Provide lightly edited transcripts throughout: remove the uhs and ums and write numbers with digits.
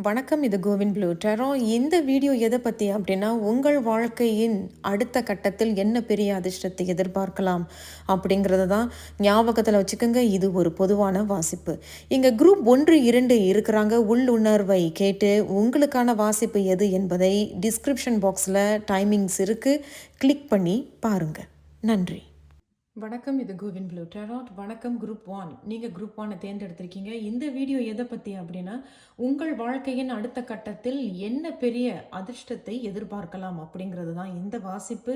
வணக்கம். இது CoWIN blue டெரோ. இந்த வீடியோ எதை பற்றி அப்படின்னா, உங்கள் வாழ்க்கையின் அடுத்த கட்டத்தில் என்ன பெரிய அதிர்ஷ்டத்தை எதிர்பார்க்கலாம் அப்படிங்கிறத தான் ஞாபகத்தில் வச்சுக்கோங்க. இது ஒரு பொதுவான வாசிப்பு. இங்கே குரூப் 1, 2 இருக்கிறாங்க. உள்ளுணர்வை கேட்டு உங்களுக்கான வாசிப்பு எது என்பதை டிஸ்கிரிப்ஷன் பாக்ஸில் டைமிங்ஸ் இருக்குது, கிளிக் பண்ணி பாருங்கள். நன்றி. வணக்கம். இது கோவின் ப்ளூ டெராட். வணக்கம். குரூப் 1. நீங்கள் குரூப் 1 தேர்ந்தெடுத்திருக்கீங்க. இந்த வீடியோ எதை பற்றி அப்படின்னா, உங்கள் வாழ்க்கையின் அடுத்த கட்டத்தில் என்ன பெரிய அதிர்ஷ்டத்தை எதிர்பார்க்கலாம் அப்படிங்கிறது தான் இந்த வாசிப்பு.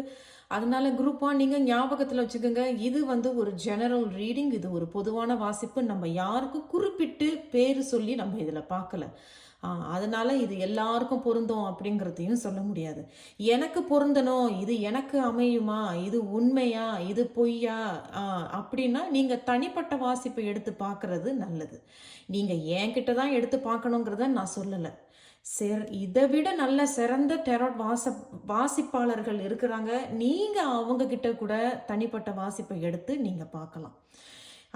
அதனால குரூப் 1 நீங்கள் ஞாபகத்தில் வச்சுக்கோங்க. இது ஒரு ஜெனரல் ரீடிங். இது ஒரு பொதுவான வாசிப்பு. நம்ம யாருக்கும் குறிப்பிட்டு பேர் சொல்லி நம்ம இதில் பார்க்கல. அதனால இது எல்லாருக்கும் பொருந்தும் அப்படிங்கிறதையும் சொல்ல முடியாது. எனக்கு பொருந்தணும், இது எனக்கு அமையுமா, இது உண்மையா, இது பொய்யா அப்படின்னா நீங்கள் தனிப்பட்ட வாசிப்பை எடுத்து பார்க்கறது நல்லது. நீங்கள் என்கிட்ட தான் எடுத்து பார்க்கணுங்கிறத நான் சொல்லலை. இதை விட நல்ல சிறந்த டெராட் வாசிப்பாளர்கள் இருக்கிறாங்க. நீங்கள் அவங்க கிட்ட கூட தனிப்பட்ட வாசிப்பை எடுத்து நீங்கள் பார்க்கலாம்.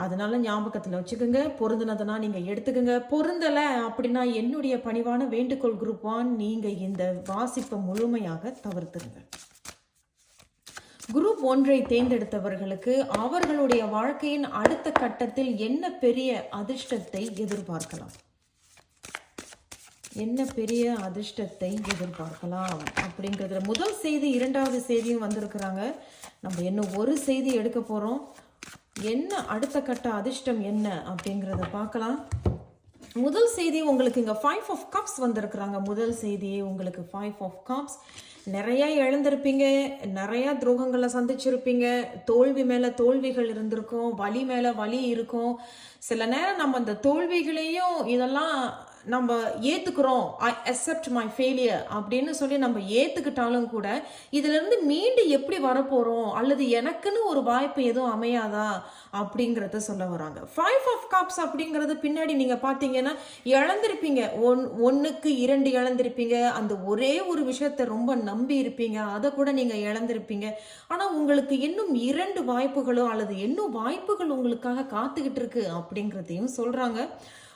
அதனால ஞாபகத்தில் வச்சுக்கோங்க. பொருந்தினதுனா நீங்கள் எடுத்துக்கோங்க, பொருந்தலை அப்படின்னா என்னுடைய பணிவான வேண்டுகோள் குரூப் 1, நீங்கள் இந்த வாசிப்பை முழுமையாக தவிர்த்துருங்க. குரூப் 1 தேர்ந்தெடுத்தவர்களுக்கு அவர்களுடைய வாழ்க்கையின் அடுத்த கட்டத்தில் என்ன பெரிய அதிர்ஷ்டத்தை எதிர்பார்க்கலாம், என்ன பெரிய அதிர்ஷ்டத்தை எதிர்பார்க்கலாம் அப்படிங்கிறதுல முதல் செய்தி, இரண்டாவது செய்தியும் வந்திருக்கிறாங்க. நம்ம இன்னும் ஒரு செய்தி எடுக்க போகிறோம். என்ன அடுத்த கட்ட அதிர்ஷ்டம் என்ன அப்படிங்கிறத பார்க்கலாம். முதல் செய்தி உங்களுக்கு இங்கே 5 of cups வந்திருக்கிறாங்க. முதல் செய்தி உங்களுக்கு 5 of cups. நிறைய இழந்திருப்பீங்க, நிறைய துரோகங்களை சந்திச்சிருப்பீங்க, தோல்வி மேலே தோல்விகள் இருந்திருக்கும், வலி மேலே வலி இருக்கும். சில நேரம் நம்ம அந்த தோல்விகளையும் இதெல்லாம் நம்ம ஏற்றுக்கிறோம், ஐ அக்செப்ட் மை ஃபெயிலியர் அப்படின்னு சொல்லி நம்ம ஏற்றுக்கிட்டாலும் கூட இதிலிருந்து மீண்டு எப்படி வரப்போகிறோம், அல்லது எனக்குன்னு ஒரு வாய்ப்பு எதுவும் அமையாதா அப்படிங்கிறத சொல்ல வராங்க. 5 of cups அப்படிங்கிறது பின்னாடி நீங்கள் பார்த்தீங்கன்னா இழந்திருப்பீங்க. 1க்கு 2 இழந்திருப்பீங்க. அந்த ஒரே ஒரு விஷயத்தை ரொம்ப நம்பி இருப்பீங்க, அதை கூட நீங்கள் இழந்திருப்பீங்க. ஆனால் உங்களுக்கு இன்னும் 2 வாய்ப்புகளோ அல்லது இன்னும் வாய்ப்புகள் உங்களுக்காக காத்துக்கிட்டு இருக்கு அப்படிங்கிறதையும் சொல்கிறாங்க.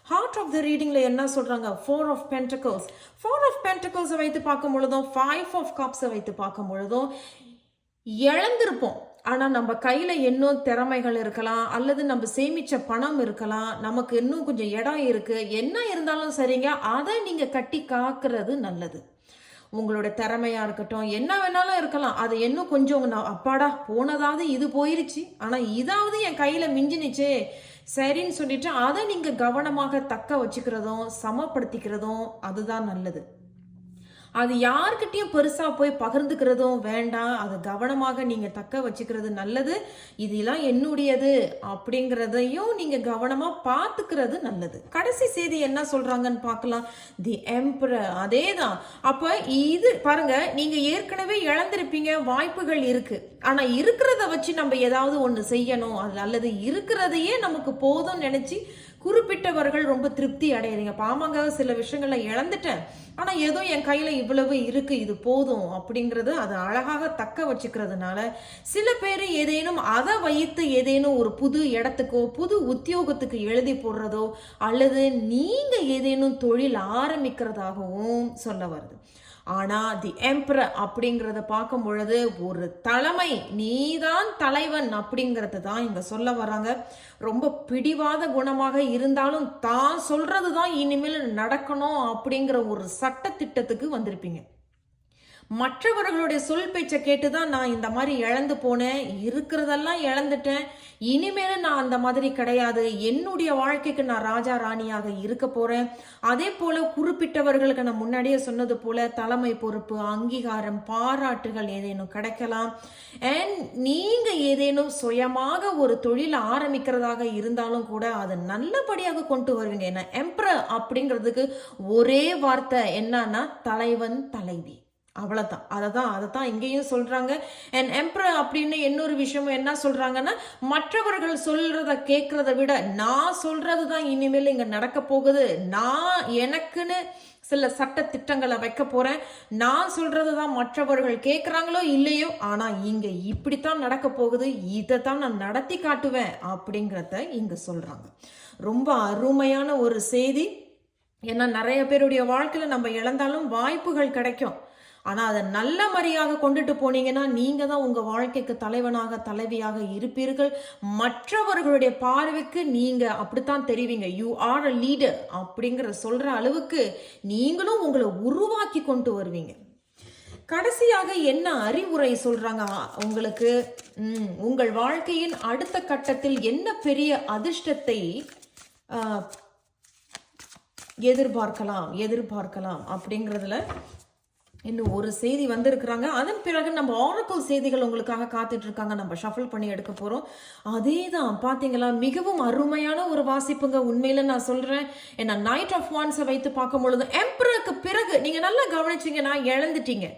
ஹார்ட் ஆஃப் த ரீடிங்ல என்ன சொல்றாங்க? 4 of pentacles. 4 of pentacles வைத்து பார்க்கும் பொழுதும் 5 of cups வைத்து பார்க்கும் பொழுதும் இழந்திருப்போம். ஆனால் நம்ம கையில் இன்னும் திறமைகள் இருக்கலாம், அல்லது நம்ம சேமித்த பணம் இருக்கலாம், நமக்கு இன்னும் கொஞ்சம் இடம் இருக்கு. என்ன இருந்தாலும் சரிங்க, அதை நீங்கள் கட்டி காக்கிறது நல்லது. உங்களோட திறமையா இருக்கட்டும், என்ன வேணாலும் இருக்கலாம். அது இன்னும் கொஞ்சம் அப்பாடா போனதாவது இது போயிருச்சு, ஆனால் இதாவது என் கையில் மிஞ்சினுச்சே சரின்னு சொல்லிட்டு அதை நீங்கள் கவனமாக தக்க வச்சுக்கிறதும் சமப்படுத்திக்கிறதும் அதுதான் நல்லது. அது யார்கிட்டையும் பெருசாக போய் பகிர்ந்துக்கிறதும் வேண்டாம். அது கவனமாக நீங்கள் தக்க வச்சுக்கிறது நல்லது. இதெல்லாம் என்னுடையது அப்படிங்கிறதையும் நீங்கள் கவனமாக பார்த்துக்கிறது நல்லது. கடைசி செய்தி என்ன சொல்கிறாங்கன்னு பார்க்கலாம். தி எம்பரர். அதே தான். அப்போ இது பாருங்க, நீங்கள் ஏற்கனவே இழந்திருப்பீங்க, வாய்ப்புகள் இருக்கு. ஆனால் இருக்கிறத வச்சு நம்ம ஏதாவது ஒன்று செய்யணும், அல்லது இருக்கிறதையே நமக்கு போதும்னு நினச்சி குறிப்பிட்டவர்கள் ரொம்ப திருப்தி அடையிறீங்க. பாமாங்க, சில விஷயங்களை இழந்துட்டேன், ஆனால் ஏதோ என் கையில் இவ்வளவு இருக்கு, இது போதும் அப்படிங்கிறது அதை அழகாக தக்க வச்சுக்கிறதுனால சில பேர் ஏதேனும் அதை வைத்து ஏதேனும் ஒரு புது இடத்துக்கோ புது உத்தியோகத்துக்கு எழுதி போடுறதோ அல்லது நீங்கள் ஏதேனும் தொழில் ஆரம்பிக்கிறதாகவும் சொல்ல வருது. ஆனால் தி எம்பரர் அப்படிங்கிறத பார்க்கும் பொழுது ஒரு தலைமை, நீதான் தலைவன் அப்படிங்கிறது தான் இங்கே சொல்ல வராங்க. ரொம்ப பிடிவாத குணமாக இருந்தாலும் தான் சொல்றது தான் இனிமேல் நடக்கணும் அப்படிங்கிற ஒரு சட்டத்திட்டத்துக்கு வந்திருப்பீங்க. மற்றவர்களுடைய சொல் பேச்சை கேட்டுதான் நான் இந்த மாதிரி இழந்து போனேன், இருக்கிறதெல்லாம் இழந்துட்டேன், இனிமேல் நான் அந்த மாதிரி கிடையாது, என்னுடைய வாழ்க்கைக்கு நான் ராஜா ராணியாக இருக்க போறேன். அதே போல குறிப்பிட்டவர்களுக்கு நான் முன்னாடியே சொன்னது போல தலைமை பொறுப்பு, அங்கீகாரம், பாராட்டுகள் ஏதேனும் கிடைக்கலாம். அண்ட் நீங்க ஏதேனும் சுயமாக ஒரு தொழில் ஆரம்பிக்கிறதாக இருந்தாலும் கூட அதை நல்லபடியாக கொண்டு வருவீங்க. ஏன்னா எம்பரர் அப்படிங்கிறதுக்கு ஒரே வார்த்தை என்னன்னா தலைவன் தலைவி, அவ்வளோதான். அதைத்தான் இங்கேயும் சொல்கிறாங்க. அண்ட் எம்பரர் அப்படின்னு இன்னொரு விஷயமும் என்ன சொல்கிறாங்கன்னா, மற்றவர்கள் சொல்கிறத கேட்குறத விட நான் சொல்கிறது தான் இனிமேல் இங்கே நடக்க போகுது, நான் எனக்குன்னு சில சட்ட திட்டங்களை வைக்க போகிறேன், நான் சொல்கிறது தான் மற்றவர்கள் கேட்குறாங்களோ இல்லையோ, ஆனால் இங்கே இப்படித்தான் நடக்க போகுது, இதை தான் நான் நடத்தி காட்டுவேன் அப்படிங்கிறத இங்கே சொல்கிறாங்க. ரொம்ப அருமையான ஒரு செய்தி. ஏன்னா நிறைய பேருடைய வாழ்க்கையில நம்ம இழந்தாலும் வாய்ப்புகள் கிடைக்கும். ஆனா அதை நல்ல முறையாக கொண்டுட்டு போனீங்கன்னா நீங்க தான் உங்க வாழ்க்கைக்கு தலைவனாக தலைவியாக இருப்பீர்கள். மற்றவர்களுடைய பார்வைக்கு நீங்க அப்படித்தான் தெரிவிங்க. யூ ஆர் அ லீடர் அப்படிங்கிற சொல்ற அளவுக்கு நீங்களும் உங்களை உருவாக்கி கொண்டு வருவீங்க. கடைசியாக என்ன அறிவுரை சொல்றாங்க உங்களுக்கு? உங்கள் வாழ்க்கையின் அடுத்த கட்டத்தில் என்ன பெரிய அதிர்ஷ்டத்தை எதிர்பார்க்கலாம் அப்படிங்கிறதுல இன்னும் ஒரு செய்தி வந்திருக்கிறாங்க. அதன் பிறகு நம்ம ஆரக்கிள் செய்திகள் உங்களுக்காக காத்துட்டு இருக்காங்க. நம்ம ஷஃபிள் பண்ணி எடுக்க போறோம். அதே தான் பாத்தீங்களா, மிகவும் அருமையான ஒரு வாசிப்புங்க. உண்மையில நான் சொல்றேன், என்ன நைட் ஆஃப் வான்ஸை வைத்து பார்க்கும் பொழுது எம்பரருக்கு பிறகு நீங்க நல்லா கவனிச்சீங்கன்னா இழந்துட்டீங்க.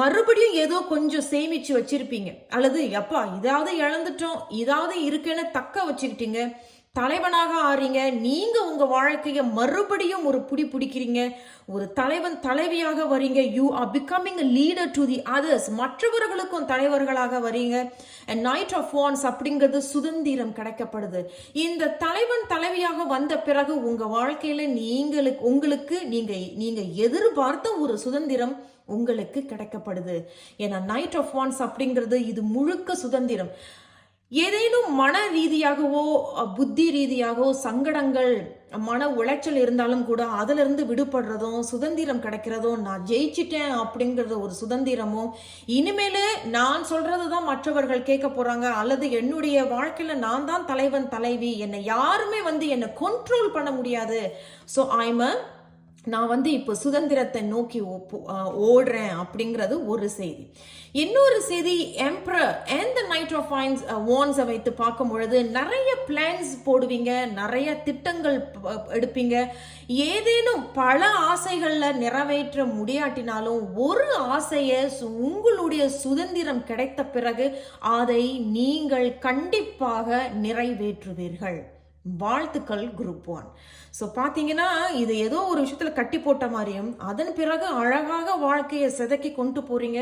மறுபடியும் ஏதோ கொஞ்சம் சேமிச்சு வச்சிருப்பீங்க, அல்லது எப்பா இதாவது இழந்துட்டோம் இதாவது இருக்குன்னு தக்க வச்சுக்கிட்டீங்க. தலைவனாக ஆறீங்க. நீங்க உங்க வாழ்க்கைய மறுபடியும் ஒரு பிடிக்கிறீங்க. ஒரு தலைவன் தலைவியாக வரீங்க. You are becoming a leader to the others. மற்றவர்களுக்கும் தலைவர்களாக வரீங்க. நைட் ஆஃப் வான்ஸ் அப்படிங்கிறது சுதந்திரம் கிடைக்கப்படுது. இந்த தலைவன் தலைவியாக வந்த பிறகு உங்க வாழ்க்கையில உங்களுக்கு நீங்க எதிர்பார்த்த ஒரு சுதந்திரம் உங்களுக்கு கிடைக்கப்படுது. ஏன்னா நைட் ஆஃப் வான்ஸ் அப்படிங்கிறது இது முழுக்க சுதந்திரம். ஏதேனும் மன ரீதியாகவோ புத்தி ரீதியாகவோ சங்கடங்கள் மன உளைச்சல் இருந்தாலும் கூட அதுல இருந்து விடுபடுறதும் சுதந்திரம் கிடைக்கிறதும், நான் ஜெயிச்சிட்டேன் அப்படிங்கறது ஒரு சுதந்திரமும், இனிமேலே நான் சொல்றதுதான் மற்றவர்கள் கேட்க போறாங்க, அல்லது என்னுடைய வாழ்க்கையில நான் தான் தலைவன் தலைவி, என்னை யாருமே என்னை கண்ட்ரோல் பண்ண முடியாது, ஸோ நான் இப்போ சுதந்திரத்தை நோக்கி ஓடுறேன் அப்படிங்கிறது ஒரு செய்தி. இன்னொரு செய்தி, emperor and the knight of வான்ஸை வைத்து பார்க்கும் பொழுது நிறைய பிளான்ஸ் போடுவீங்க, நிறைய திட்டங்கள் எடுப்பீங்க. ஏதேனும் பல ஆசைகள்ல நிறைவேற்ற முடியாட்டினாலும் ஒரு ஆசையை உங்களுடைய சுதந்திரம் கிடைத்த பிறகு அதை நீங்கள் கண்டிப்பாக நிறைவேற்றுவீர்கள். வாழ்த்துக்கள் குரூப் 1. ஸோ பார்த்தீங்கன்னா இது ஏதோ ஒரு விஷயத்தில் கட்டி போட்ட மாதிரியும் அதன் பிறகு அழகாக வாழ்க்கையை செதுக்கி கொண்டு போறீங்க.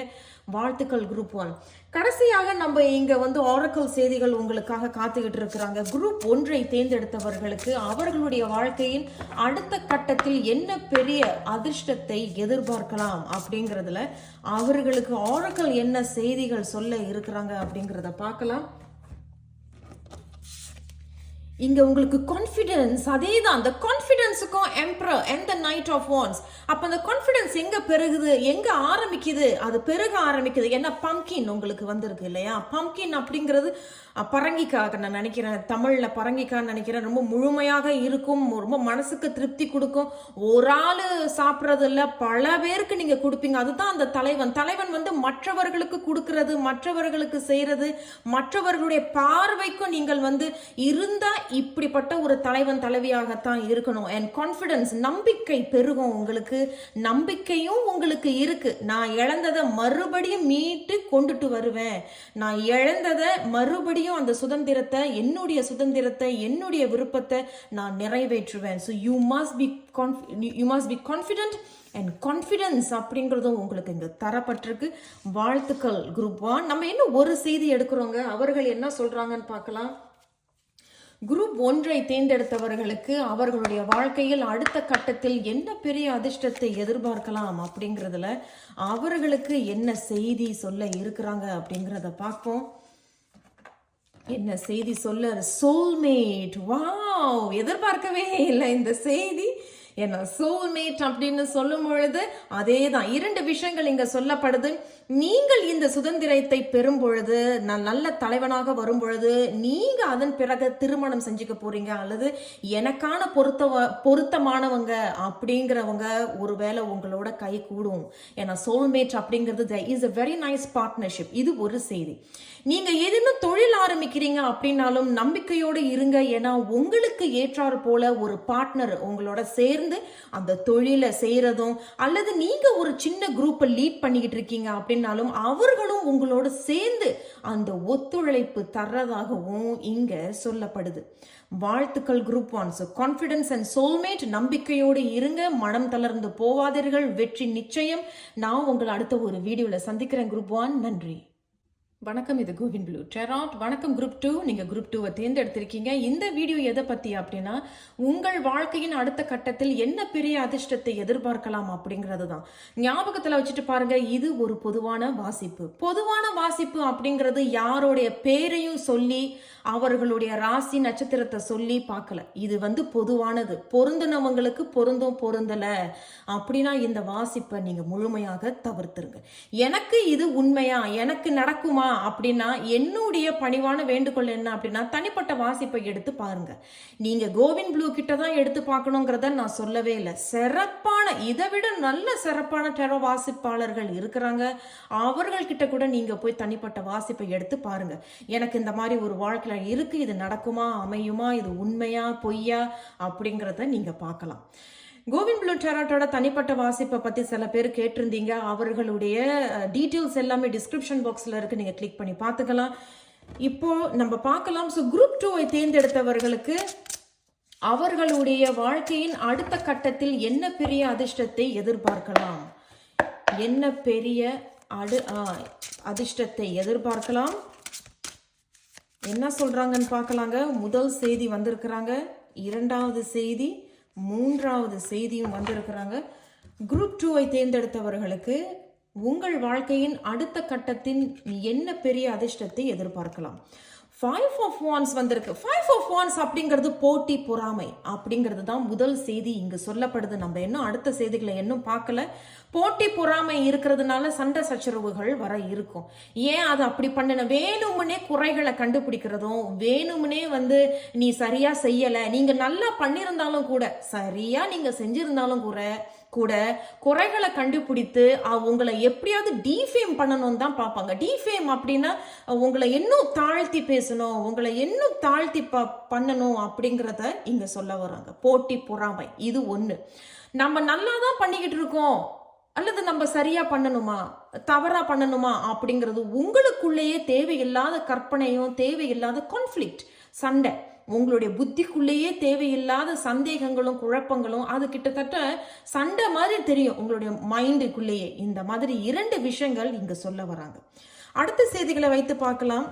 வாழ்த்துக்கள் குரூப் 1. கடைசியாக நம்ம இங்க ஆரக்கிள் செய்திகள் உங்களுக்காக காத்துக்கிட்டு இருக்கிறாங்க. குரூப் 1ஐ தேர்ந்தெடுத்தவர்களுக்கு அவர்களுடைய வாழ்க்கையின் அடுத்த கட்டத்தில் என்ன பெரிய அதிர்ஷ்டத்தை எதிர்பார்க்கலாம் அப்படிங்கிறதுல அவர்களுக்கு ஆரக்கிள் என்ன செய்திகள் சொல்ல இருக்கிறாங்க அப்படிங்கிறத பார்க்கலாம். இங்க உங்களுக்கு கான்ஃபிடன்ஸ், அதே தான் அந்த கான்ஃபிடன்ஸுக்கும் emperor and the knight of wands. அப்ப அந்த கான்ஃபிடன்ஸ் எங்க பெருகுது, எங்க ஆரம்பிக்குது? அது பெருக ஆரம்பிக்குது. ஏன்னா பம்கின் உங்களுக்கு வந்திருக்கு இல்லையா? பம்கின் அப்படிங்கிறது பரங்கிக்காக நான் நினைக்கிறேன், தமிழ்ல பரங்கிக்கான்னு நினைக்கிறேன். ரொம்ப முழுமையாக இருக்கும், ரொம்ப மனசுக்கு திருப்தி கொடுக்கும். ஒரு ஆளு சாப்பிட்றது இல்ல, பல பேருக்கு நீங்க கொடுப்பீங்க. அதுதான் அந்த தலைவன். மற்றவர்களுக்கு கொடுக்கறது, மற்றவர்களுக்கு செய்யறது, மற்றவர்களுடைய பார்வைக்கும் நீங்கள் இருந்தா இப்படிப்பட்ட ஒரு தலைவன் தலைவியாகத்தான் இருக்கணும். அண்ட் கான்ஃபிடன்ஸ், நம்பிக்கை பெருகும். உங்களுக்கு நம்பிக்கையும் உங்களுக்கு இருக்கு. நான் இழந்ததை மறுபடியும் மீட்டு கொண்டுட்டு வருவேன், நான் இழந்ததை மறுபடியும் அந்த சுதந்திரத்தை, என்னுடைய விருப்பத்தை நான் நிறைவேற்றுவேன். So you must be confident and confidence அப்படிங்கிறதும் உங்களுக்கு இங்க தரப்பட்டிருக்கு. வாழ்த்துக்கள் குரூப் 1. நம்ம இன்னும் ஒரு செய்தி எடுக்கிறோங்க, அவர்கள் என்ன சொல்றாங்கன்னு பார்க்கலாம். குரூப் 1ஐ தேர்ந்தெடுத்தவர்களுக்கு அவர்களுடைய வாழ்க்கையில் அடுத்த கட்டத்தில் என்ன பெரிய அதிர்ஷ்டத்தை எதிர்பார்க்கலாம் அப்படிங்கிறதுல அவர்களுக்கு என்ன செய்தி சொல்ல இருக்கிறாங்க அப்படிங்கிறத பார்ப்போம். என்ன செய்தி சொல்ல? சோல்மேட். வாவ், எதிர்பார்க்கவே இல்லை இந்த செய்தி. ஏன்னா சோல்மேட் அப்படின்னு சொல்லும் பொழுது அதே தான் 2 விஷயங்கள் இங்க சொல்லப்படுது. நீங்கள் இந்த சுதந்திரத்தை பெறும் பொழுது, நல்ல தலைவனாக வரும் பொழுது, நீங்க அதன் பிறகு திருமணம் செஞ்சுக்க போறீங்க, அல்லது எனக்கான பொருத்தமானவங்க அப்படிங்கிறவங்க ஒருவேளை உங்களோட கை கூடும். ஏன்னா சோல்மேட் அப்படிங்கிறது is a very nice partnership. இது ஒரு செய்தி. நீங்க ஏதேனும் தொழில் ஆரம்பிக்கிறீங்க அப்படின்னாலும் நம்பிக்கையோடு இருங்க. ஏன்னா உங்களுக்கு ஏற்றாறு போல ஒரு பார்ட்னர் உங்களோட சேர்ந்து அந்த தொழிலை செய்யறதும், அல்லது நீங்க ஒரு சின்ன குரூப்பை லீட் பண்ணிக்கிட்டு இருக்கீங்க அப்படின்னாலும் அவர்களும் உங்களோட சேர்ந்து அந்த ஒத்துழைப்பு தர்றதாகவும் இங்க சொல்லப்படுது. வாழ்த்துக்கள் group 1. So confidence and soulmate, நம்பிக்கையோடு இருங்க, மனம் தளர்ந்து போவாதீர்கள், வெற்றி நிச்சயம். நான் உங்களை அடுத்த ஒரு வீடியோல சந்திக்கிறேன் குரூப் 1. நன்றி. வணக்கம், இது கோவின் ப்ளூ டெராட். வணக்கம் குரூப் 2. நீங்கள் குரூப் 2-வை தேர்ந்தெடுத்திருக்கீங்க. இந்த வீடியோ எதை பற்றி அப்படின்னா, உங்கள் வாழ்க்கையின் அடுத்த கட்டத்தில் என்ன பெரிய அதிர்ஷ்டத்தை எதிர்பார்க்கலாம் அப்படிங்கிறது தான். ஞாபகத்தில் வச்சுட்டு பாருங்க, இது ஒரு பொதுவான வாசிப்பு. பொதுவான வாசிப்பு அப்படிங்கிறது யாருடைய பேரையும் சொல்லி அவர்களுடைய ராசி நட்சத்திரத்தை சொல்லி பார்க்கல. இது பொதுவானது, பொருந்தினவங்களுக்கு பொருந்தும், பொருந்தல அப்படின்னா இந்த வாசிப்பை நீங்க முழுமையாக தவிர்த்துருங்க. எனக்கு இது உண்மையா, எனக்கு நடக்குமா அப்படின்னா என்னுடைய பணிவான வேண்டுகோள் என்ன அப்படின்னா, தனிப்பட்ட வாசிப்பை எடுத்து பாருங்க. நீங்க கோவின் ப்ளூ கிட்ட தான் எடுத்து பார்க்கணுங்கிறத நான் சொல்லவே இல்லை. சிறப்பான, இதை விட நல்ல சிறப்பான டெரோ வாசிப்பாளர்கள் இருக்கிறாங்க. அவர்கள் கிட்ட கூட நீங்க போய் தனிப்பட்ட வாசிப்பை எடுத்து பாருங்க. எனக்கு இந்த மாதிரி ஒரு வாழ்க்கையில இருக்கு, இது நடக்குமா, அமையுமா, இது உண்மையா பொய்யா அப்படிங்கிறத நீங்க பார்க்கலாம். கோவின் ப்ளூ டெராட்டோட தனிப்பட்ட வாசிப்பை பற்றி சில பேர் கேட்டிருந்தீங்க. அவர்களுடைய டீட்டெயில்ஸ் எல்லாமே டிஸ்கிரிப்ஷன் பாக்ஸில் இருக்குது, நீங்கள் கிளிக் பண்ணி பார்த்துக்கலாம். இப்போ நம்ம பார்க்கலாம். ஸோ குரூப் 2-வை தேர்ந்தெடுத்தவர்களுக்கு அவர்களுடைய வாழ்க்கையின் அடுத்த கட்டத்தில் என்ன பெரிய அதிர்ஷ்டத்தை எதிர்பார்க்கலாம், என்ன பெரிய அதிர்ஷ்டத்தை எதிர்பார்க்கலாம், என்ன சொல்றாங்கன்னு பார்க்கலாங்க. முதல் செய்தி வந்திருக்கிறாங்க, இரண்டாவது செய்தி, மூன்றாவது செய்தியும் வந்திருக்கிறாங்க. குரூப் 2-வை தேர்ந்தெடுத்தவர்களுக்கு உங்கள் வாழ்க்கையின் அடுத்த கட்டத்தின் என்ன பெரிய அதிர்ஷ்டத்தை எதிர்பார்க்கலாம். 5 of Wands வந்திருக்கு. 5 of Wands அப்படிங்கிறது போட்டி பொறாமை அப்படிங்கிறது தான் முதல் செய்தி இங்கு சொல்லப்படுது. நம்ம இன்னும் அடுத்த செய்திகளை இன்னும் பார்க்கல. போட்டி பொறாமை இருக்கிறதுனால சண்டை சச்சரவுகள் வர இருக்கும். ஏன் அது அப்படி பண்ணணும், வேணும்னே குறைகளை கண்டுபிடிக்கிறதும், வேணும்னே நீ சரியா செய்யல, நீங்க நல்லா பண்ணியிருந்தாலும் கூட, சரியா நீங்க செஞ்சிருந்தாலும் கூட குறைகளை கண்டுபிடித்து உங்களை எப்படியாவது டீஃபேம் பண்ணணும் தான் பார்ப்பாங்க. டீஃபேம் அப்படின்னா உங்களை இன்னும் தாழ்த்தி பேசணும், உங்களை இன்னும் தாழ்த்தி பண்ணணும் அப்படிங்கிறத இங்க சொல்ல வராங்க. போட்டி பொறாமை இது ஒண்ணு. நம்ம நல்லா தான் பண்ணிக்கிட்டு இருக்கோம், அல்லது நம்ம சரியா பண்ணணுமா, தவறா பண்ணணுமா அப்படிங்கிறது உங்களுக்குள்ளேயே தேவையில்லாத கற்பனையும், தேவையில்லாத கான்ஃப்ளிக்ட், சண்டை, உங்களுடைய புத்திக்குள்ளேயே தேவையில்லாத சந்தேகங்களும் குழப்பங்களும், அது கிட்டத்தட்ட சண்டை மாதிரி தெரியும் உங்களுடைய மைண்டுக்குள்ளேயே. இந்த மாதிரி 2 விஷயங்கள் இங்க சொல்ல வராங்க. அடுத்த செய்திகளை வைத்து பார்க்கலாம்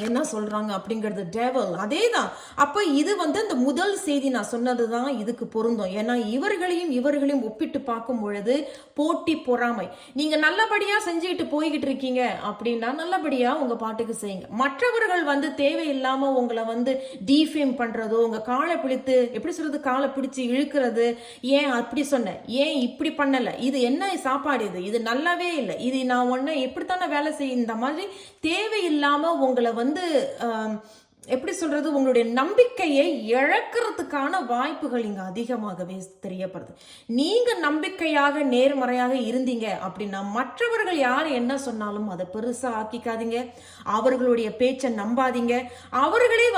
என்ன சொல்றாங்க அப்படிங்கிறது. டெவல் அதேதான். அப்ப இது அந்த முதல் செய்தி நான் சொன்னதுதான் இதுக்கு பொருந்தும். ஏன்னா இவர்களையும் ஒப்பிட்டு பார்க்கும் பொழுது போட்டி பொறாமை. நீங்க நல்லபடியா செஞ்சுக்கிட்டு போய்கிட்டு இருக்கீங்க அப்படின்னா நல்லபடியா உங்க பாட்டுக்கு செய்யுங்க. மற்றவர்கள் தேவையில்லாம உங்களை டீஃபேம் பண்றதோ, உங்க காலை பிடித்து, எப்படி சொல்றது, காலை பிடிச்சு இழுக்கிறது, ஏன் அப்படி சொன்ன, ஏன் இப்படி பண்ணல, இது என்ன சாப்பாடு, இது நல்லாவே இல்லை, இது நான் ஒன்ன எப்படித்தானே வேலை செய்ய, இந்த மாதிரி தேவையில்லாம உங்களை எப்படி சொல்றது, உங்களுடைய நம்பிக்கையை இழக்கிறதுக்கான வாய்ப்புகள் இங்க அதிகமாகவே தெரியப்படுது. நீங்க நம்பிக்கையாக நேர்மறையாக இருந்தீங்க அப்படின்னா மற்றவர்கள் யார் என்ன சொன்னாலும் அதை பெருசா ஆக்கிக்காதீங்க. அவர்களுடைய பேச்சை நம்பாதீங்க. அவர்களே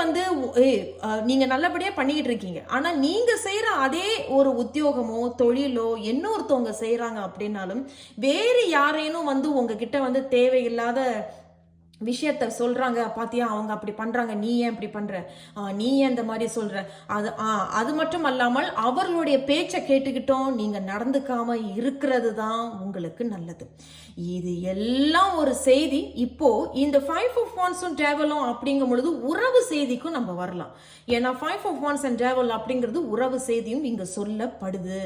நீங்க நல்லபடியா பண்ணிக்கிட்டு இருக்கீங்க, ஆனா நீங்க செய்யற அதே ஒரு உத்தியோகமோ தொழிலோ இன்னொருத்தவங்க செய்யறாங்க அப்படின்னாலும் வேறு யாரேனும் உங்ககிட்ட தேவையில்லாத விஷயத்த சொல்றாங்க, பாத்தியா அவங்க அப்படி பண்றாங்க, நீ ஏன் இப்படி பண்ற, நீ ஏன் இந்த மாதிரி சொல்ற, அது மட்டும் அல்லாமல் அவர்களுடைய பேச்சை கேட்டுக்கிட்டோம் நீங்க நடந்துக்காம இருக்கிறது தான் உங்களுக்கு நல்லது. இது எல்லாம் ஒரு செய்தி. இப்போ இந்த 5 of Wands டேவலும் அப்படிங்கும் பொழுது உறவு செய்திக்கும் நம்ம வரலாம். ஏன்னா 5 of Wands டேவல் அப்படிங்கிறது உறவு செய்தியும் இங்க சொல்லப்படுது.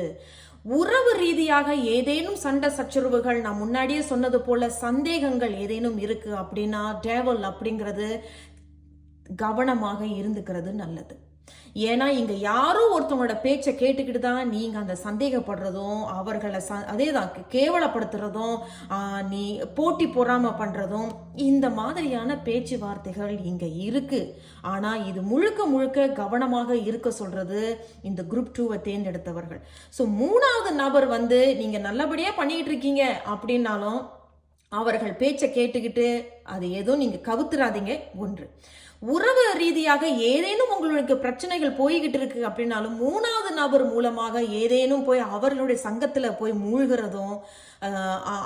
உறவு ரீதியாக ஏதேனும் சண்டை சச்சரவுகள், நான் முன்னாடியே சொன்னது போல சந்தேகங்கள் ஏதேனும் இருக்கு அப்படின்னா டேவல் அப்படிங்கிறது கவனமாக இருந்துக்கிறது நல்லது. ஏன்னா இங்க யாரோ ஒருத்தவங்களோட பேச்சை கேட்டுக்கிட்டு தான் நீங்க அந்த சந்தேகப்படுறதும், அவர்களை அதேதான் கேவலப்படுத்துறதும், நீ போட்டி பொறாம பண்றதும், இந்த மாதிரியான பேச்சுவார்த்தைகள் இங்க இருக்கு. ஆனா இது முழுக்க கவனமாக இருக்க சொல்றது இந்த குரூப் 2-வை தேர்ந்தெடுத்தவர்கள். ஸோ 3வது நபர் நீங்க நல்லபடியா பண்ணிட்டு இருக்கீங்க அப்படின்னாலும் அவர்கள் பேச்சை கேட்டுக்கிட்டு அது ஏதோ நீங்க கவுத்துறாதீங்க. ஒன்று, உறவு ரீதியாக ஏதேனும் உங்களுக்கு பிரச்சனைகள் போய்கிட்டு இருக்கு அப்படின்னாலும் 3வது நபர் மூலமாக ஏதேனும் போய் அவர்களுடைய சங்கத்துல போய் மூழ்கிறதும்,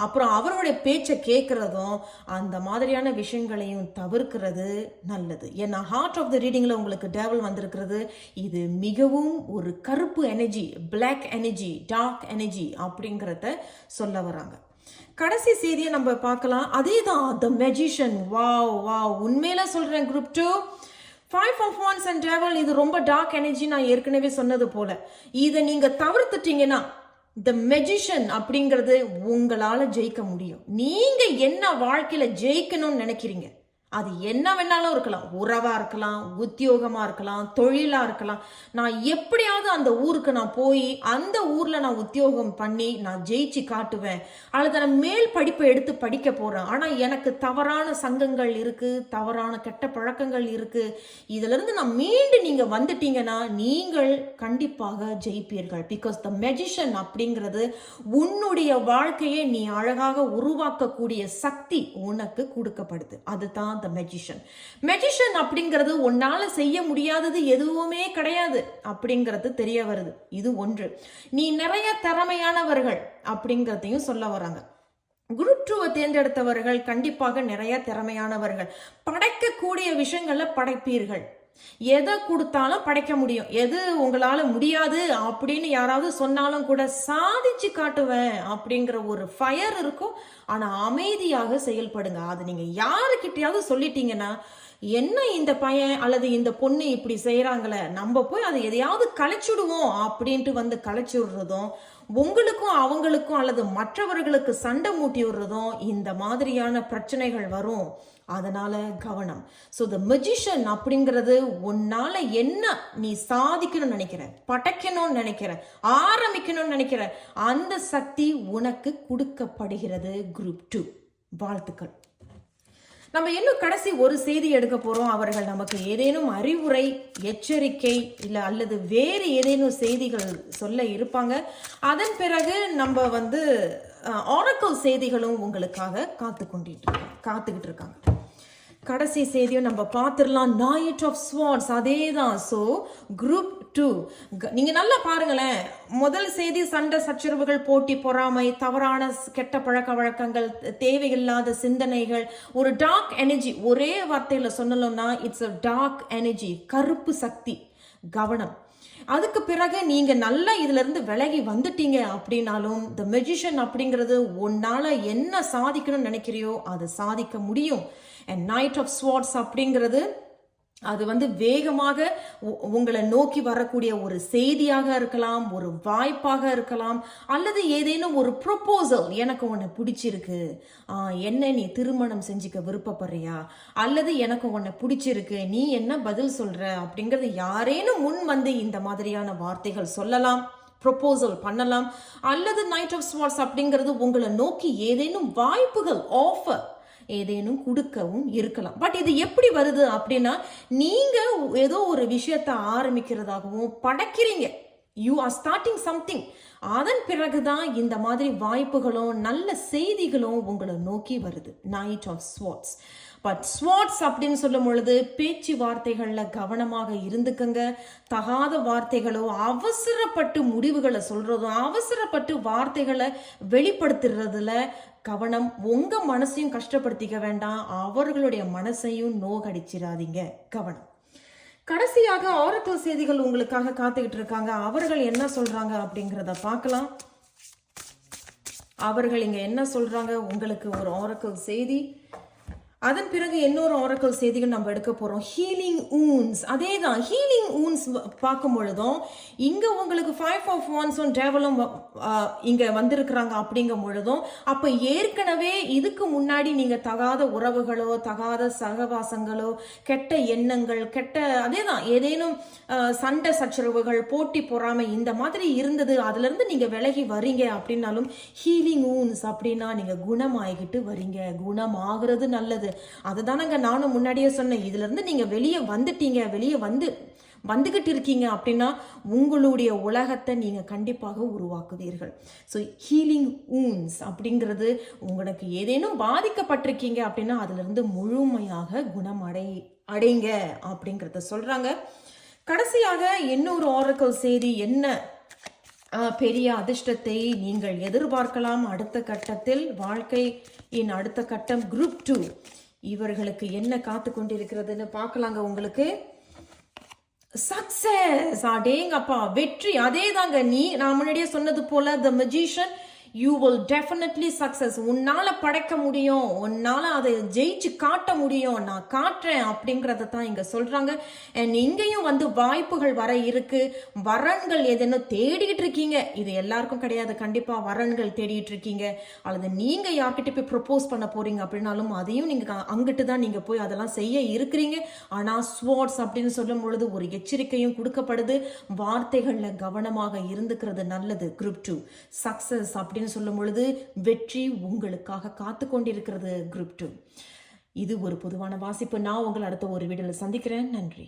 அப்புறம் அவருடைய பேச்சை கேட்கறதும், அந்த மாதிரியான விஷயங்களையும் தவிர்க்கிறது நல்லது. ஏன்னா ஹார்ட் ஆஃப் த ரீடிங்ல உங்களுக்கு டேவல் வந்திருக்கிறது. இது மிகவும் ஒரு கருப்பு energy, black energy, dark energy அப்படிங்கிறத சொல்ல வராங்க. கடைசி செய்தியை நம்ம பார்க்கலாம். அதே தான் த மெஜிஷியன். வாவ் வாவ், உண்மையில சொல்றேன் group 2, 5 of Wands and Devil இது ரொம்ப டார்க் எனர்ஜி. நான் ஏற்கனவே சொன்னது போல இதை நீங்க தவிர்த்துட்டீங்கன்னா த மெஜிஷியன் அப்படிங்கிறது உங்களால ஜெயிக்க முடியும். நீங்க என்ன வாழ்க்கையில ஜெயிக்கணும்னு நினைக்கிறீங்க, அது என்ன வேணாலும் இருக்கலாம். உறவா இருக்கலாம், உத்தியோகமா இருக்கலாம், தொழிலா இருக்கலாம். நான் எப்படியாவது அந்த ஊருக்கு நான் போய் அந்த ஊர்ல நான் உத்தியோகம் பண்ணி நான் ஜெயிச்சு காட்டுவேன், அல்லது நான் மேல் படிப்பை எடுத்து படிக்க போறேன், ஆனா எனக்கு தவறான சங்கங்கள் இருக்கு, தவறான கெட்ட பழக்கங்கள் இருக்கு, இதுல இருந்து நான் மீண்டு நீங்க வந்துட்டீங்கன்னா நீங்கள் கண்டிப்பாக ஜெயிப்பீர்கள். பிகாஸ் த மெஜிஷியன் அப்படிங்கிறது உன்னுடைய வாழ்க்கையை நீ அழகாக உருவாக்கக்கூடிய சக்தி உனக்கு கொடுக்கப்படுது. அதுதான் the magician அப்படிங்கிறது உன்னால செய்ய முடியாதது எதுவுமே கிடையாது அப்படிங்கிறது தெரிய வருது. இது ஒன்று. நீ நிறைய திறமையானவர்கள் அப்படிங்கிறதையும் சொல்ல வராங்க. குரூப் 2 தேர்ந்தெடுத்தவர்கள் கண்டிப்பாக நிறைய திறமையானவர்கள். படைக்கக்கூடிய விஷயங்களை படைப்பீர்கள். எதை கொடுத்தாலும் படைக்க முடியும். எது உங்களால முடியாது அப்படின்னு யாராவது சொன்னாலும் கூட சாதிச்சு காட்டுவேன் அப்படிங்கிற ஒரு ஃபயர் இருக்கும். ஆனா அமைதியாக செயல்படுங்க. அது நீங்க யாருக்கிட்டையாவது சொல்லிட்டீங்கன்னா, என்ன இந்த பையன் அல்லது இந்த பொண்ணு இப்படி செய்யறாங்களே, நம்ம போய் அதை எதையாவது கலைச்சுடுவோம் அப்படின்ட்டு வந்து கலைச்சு விடுறதும், உங்களுக்கும் அவங்களுக்கும் அல்லது மற்றவர்களுக்கு சண்டை மூட்டி விடுறதும் இந்த மாதிரியான பிரச்சனைகள் வரும். அதனால கவனம். ஸோ த மெஜிஷியன் அப்படிங்கிறது உன்னால என்ன நீ சாதிக்கணும்னு நினைக்கிற, படைக்கணும்னு நினைக்கிற, ஆரம்பிக்கணும்னு நினைக்கிற அந்த சக்தி உனக்கு கொடுக்கப்படுகிறது. குரூப் 2 வாழ்த்துக்கள். நம்ம இன்னும் கடைசி ஒரு செய்தி எடுக்க போறோம். அவர்கள் நமக்கு ஏதேனும் அறிவுரை, எச்சரிக்கை இல்ல அல்லது வேறு ஏதேனும் செய்திகள் சொல்ல இருப்பாங்க. அதன் பிறகு நம்ம வந்து ஆரக்கிள் செய்திகளும் உங்களுக்காக காத்துக்கிட்டு இருக்காங்க. கடைசி செய்தியும் நம்ம பார்த்துடலாம். Knight of swords. அதே தான். ஸோ குரூப் 2 நீங்க நல்லா பாருங்களேன். முதல் செய்தி சண்டை சச்சரவுகள், போட்டி, பொறாமை, தவறான கெட்ட பழக்க வழக்கங்கள், தேவையில்லாத சிந்தனைகள், ஒரு டார்க் எனர்ஜி. ஒரே வார்த்தையில சொல்லணும்னா இட்ஸ் அ டார்க் எனர்ஜி, கருப்பு சக்தி. கவனம். அதுக்கு பிறகு நீங்க நல்லா இதுல இருந்து விலகி வந்துட்டீங்க அப்படின்னாலும் த மெஜிஷியன் அப்படிங்கிறது உன்னால என்ன சாதிக்கணும்னு நினைக்கிறியோ அதை சாதிக்க முடியும். அண்ட் நைட் ஆஃப் ஸ்வார்ட்ஸ் அப்படிங்கிறது அது வந்து வேகமாக உங்களை நோக்கி வரக்கூடிய ஒரு செய்தியாக இருக்கலாம், ஒரு வாய்ப்பாக இருக்கலாம், அல்லது ஏதேனும் ஒரு ப்ரொபோசல். எனக்கு உன்னை பிடிச்சிருக்கு, என்ன நீ திருமணம் செஞ்சுக்க விருப்பப்படுறியா, அல்லது எனக்கு உன்னை பிடிச்சிருக்கு, நீ என்ன பதில் சொல்ற அப்படிங்கிறது யாரேனும் முன் வந்து இந்த மாதிரியான வார்த்தைகள் சொல்லலாம், ப்ரொபோசல் பண்ணலாம். அல்லது நைட் ஆஃப் ஸ்வார்ட்ஸ் அப்படிங்கிறது உங்களை நோக்கி ஏதேனும் வாய்ப்புகள், ஆஃபர் ஏதேனும் கொடுக்கவும் இருக்கலாம். பட் இது எப்படி வருது அப்படின்னா, நீங்க ஏதோ ஒரு விஷயத்தை ஆரம்பிக்கிறதாகவும் படைக்கிறீங்க, யூ ஆர் ஸ்டார்டிங் சம்திங். அதன் பிறகுதான் இந்த மாதிரி வாய்ப்புகளும் நல்ல செய்திகளும் உங்களை நோக்கி வருது. Knight of swords. But swords அப்படின்னு சொல்லும் பொழுது பேச்சுவார்த்தைகளில் கவனமாக இருந்துக்கங்க. தகாத வார்த்தைகளோ, அவசரப்பட்டு முடிவுகளை சொல்றதும், அவசரப்பட்டு வார்த்தைகளை வெளிப்படுத்துறதுல கவனம். உங்க மனசையும் கஷ்டப்படுத்திக்க வேண்டாம், அவர்களுடைய மனசையும் நோகடிச்சிடாதீங்க. கவனம். கடைசியாக ஆரக்கிள் செய்திகள் உங்களுக்காக காத்துக்கிட்டு இருக்காங்க. அவர்கள் என்ன சொல்றாங்க அப்படிங்கிறத பார்க்கலாம். அவர்கள் இங்க என்ன சொல்றாங்க, உங்களுக்கு ஒரு ஆரக்கிள் செய்தி, அதன் பிறகு இன்னொரு ஆரக்கிள் செய்திகள் நம்ம எடுக்க போறோம். Healing wounds. அதே தான், ஹீலிங் ஊன்ஸ் பார்க்கும் பொழுதும் இங்க உங்களுக்கு 5 of Wands டேவலும் இங்க வந்திருக்கிறாங்க அப்படிங்கும் பொழுதும், அப்ப ஏற்கனவே இதுக்கு முன்னாடி நீங்க தகாத உறவுகளோ, தகாத சகவாசங்களோ, கெட்ட எண்ணங்கள், அதே தான் ஏதேனும் சண்டை சச்சரவுகள், போட்டி பொறாமை இந்த மாதிரி இருந்தது, அதுல இருந்து நீங்க விலகி வரீங்க அப்படின்னாலும் ஹீலிங் ஊன்ஸ் அப்படின்னா நீங்க குணமாகிட்டு வரீங்க. குணமாகிறது நல்லது. அதுதானங்க நானும் முன்னாடியே சொன்னேன். இதுல இருந்து நீங்க வெளியே வந்துட்டீங்க, வெளியே வந்துகிட்டு இருக்கீங்க அப்படின்னா உங்களுடைய உலகத்தை நீங்க கண்டிப்பாக உருவாக்குவீர்கள். ஸோ ஹீலிங் ஊன்ஸ் அப்படிங்கிறது உங்களுக்கு ஏதேனும் பாதிக்கப்பட்டிருக்கீங்க அப்படின்னா அதுல இருந்து முழுமையாக குணம் அடைங்க அப்படிங்கிறத சொல்றாங்க. கடைசியாக இன்னொரு ஆரக்கிள் செய்தி என்ன, பெரிய அதிர்ஷ்டத்தை நீங்கள் எதிர்பார்க்கலாம் அடுத்த கட்டத்தில். வாழ்க்கையின் அடுத்த கட்டம் குரூப் 2 இவர்களுக்கு என்ன காத்து கொண்டிருக்கிறதுன்னு பார்க்கலாங்க. உங்களுக்கு சக்சஸ், அடேங்கப்பா, வெற்றி. அதே தாங்க, நான் முன்னாடியே சொன்னது போல த magician you will definitely success. உன்னால படைக்க முடியும், உன்னால அதை ஜெயிச்சு காட்ட முடியும், நான் காட்டுறேன் அப்படிங்கறத தான் இங்க சொல்றாங்க. அண்ட் இங்கேயும் வந்து வாய்ப்புகள் வர இருக்கு. வரன்கள் ஏதேனும் தேடிட்டு இருக்கீங்க, இது எல்லாருக்கும் கிடையாது, கண்டிப்பா வரன்கள் தேடிட்டு இருக்கீங்க, அல்லது நீங்க யார்கிட்ட போய் ப்ரொபோஸ் பண்ண போறீங்க அப்படின்னாலும் அதையும் நீங்க அங்கிட்டு தான் நீங்க போய் அதெல்லாம் செய்ய இருக்கிறீங்க. ஆனா ஸ்வார்ட்ஸ் அப்படின்னு சொல்லும் பொழுது ஒரு எச்சரிக்கையும் கொடுக்கப்படுது. வார்த்தைகள்ல கவனமாக இருந்துக்கிறது நல்லது. குரூப் 2 சக்சஸ் அப்படின்னு சொல்லும் பொழுது வெற்றி உங்களுக்காக காத்து கொண்டிருக்கிறது. குரூப் 2 இது ஒரு பொதுவான வாசிப்பு. நான் உங்களை அடுத்த ஒரு வீடியோல சந்திக்கிறேன். நன்றி.